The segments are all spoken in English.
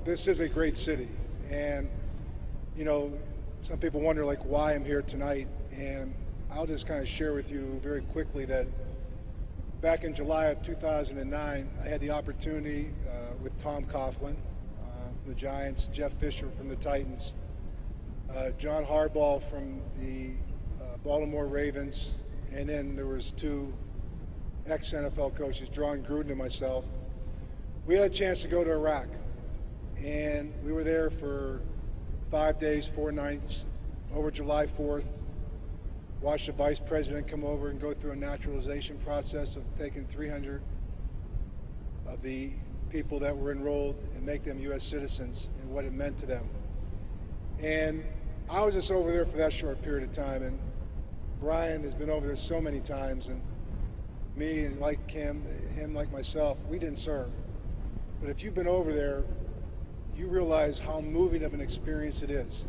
this is a great city, and you know, some people wonder like why I'm here tonight, and I'll just kind of share with you very quickly that back in July of 2009, I had the opportunity with Tom Coughlin from the Giants, Jeff Fisher from the Titans, John Harbaugh from the Baltimore Ravens, and then there was two ex-NFL coaches, John Gruden and myself. We had a chance to go to Iraq, and we were there for 5 days, 4 nights, over July 4th. Watched the vice president come over and go through a naturalization process of taking 300 of the people that were enrolled and make them U.S. citizens and what it meant to them. And I was just over there for that short period of time, and Brian has been over there so many times, and me and like him like myself, we didn't serve. But if you've been over there, you realize how moving of an experience it is.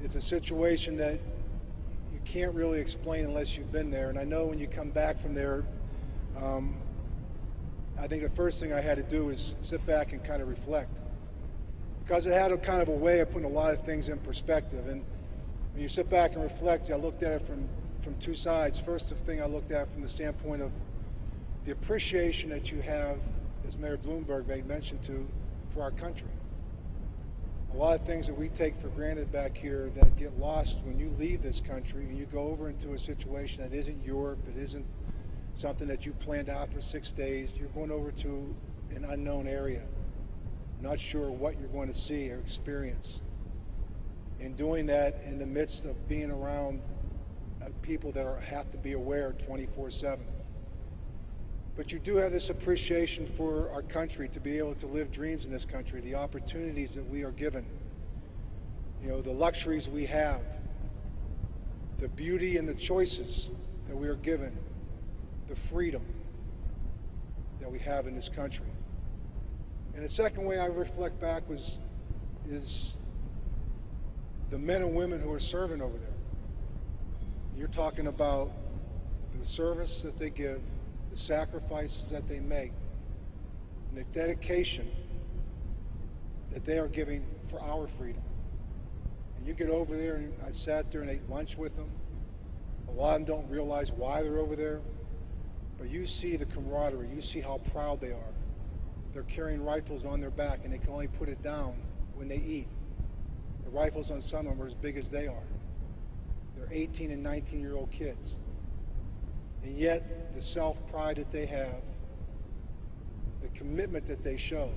It's a situation that you can't really explain unless you've been there. And I know when you come back from there, I think the first thing I had to do was sit back and kind of reflect, because it had a kind of a way of putting a lot of things in perspective. And when you sit back and reflect, I looked at it from two sides. First thing I looked at from the standpoint of the appreciation that you have, as Mayor Bloomberg made mention to, for our country. A lot of things that we take for granted back here that get lost when you leave this country and you go over into a situation that isn't Europe, it isn't something that you planned out for 6 days. You're going over to an unknown area, not sure what you're going to see or experience. And doing that in the midst of being around people that have to be aware 24/7. But you do have this appreciation for our country, to be able to live dreams in this country, the opportunities that we are given, you know, the luxuries we have, the beauty and the choices that we are given, the freedom that we have in this country. And the second way I reflect back is the men and women who are serving over there. You're talking about the service that they give, the sacrifices that they make, and the dedication that they are giving for our freedom. And you get over there, and I sat there and ate lunch with them. A lot of them don't realize why they're over there, but you see the camaraderie, you see how proud they are. They're carrying rifles on their back, and they can only put it down when they eat. The rifles on some of them are as big as they are. They're 18 and 19-year-old kids. And yet, the self-pride that they have, the commitment that they show,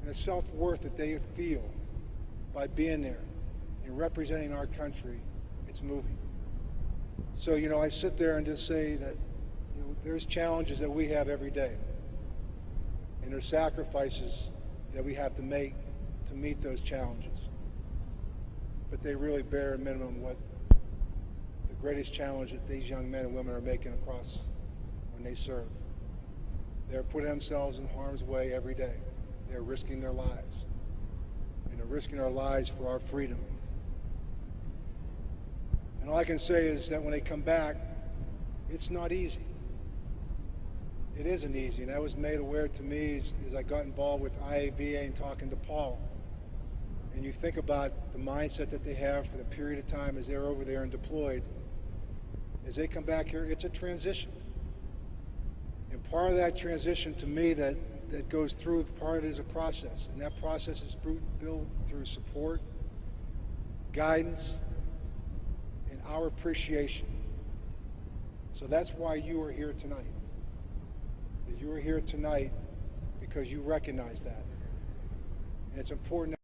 and the self-worth that they feel by being there and representing our country, it's moving. So, you know, I sit there and just say that, you know, there's challenges that we have every day, and there's sacrifices that we have to make to meet those challenges. But they really bear a minimum what the greatest challenge that these young men and women are making across when they serve. They're putting themselves in harm's way every day. They're risking their lives. And they're risking our lives for our freedom. And all I can say is that when they come back, it's not easy. It isn't easy. And that was made aware to me as I got involved with IABA and talking to Paul. And you think about the mindset that they have for the period of time as they're over there and deployed. As they come back here, it's a transition. And part of that transition, to me, that goes through, part of it is a process. And that process is built through support, guidance, and our appreciation. So that's why you are here tonight. You are here tonight because you recognize that. And it's important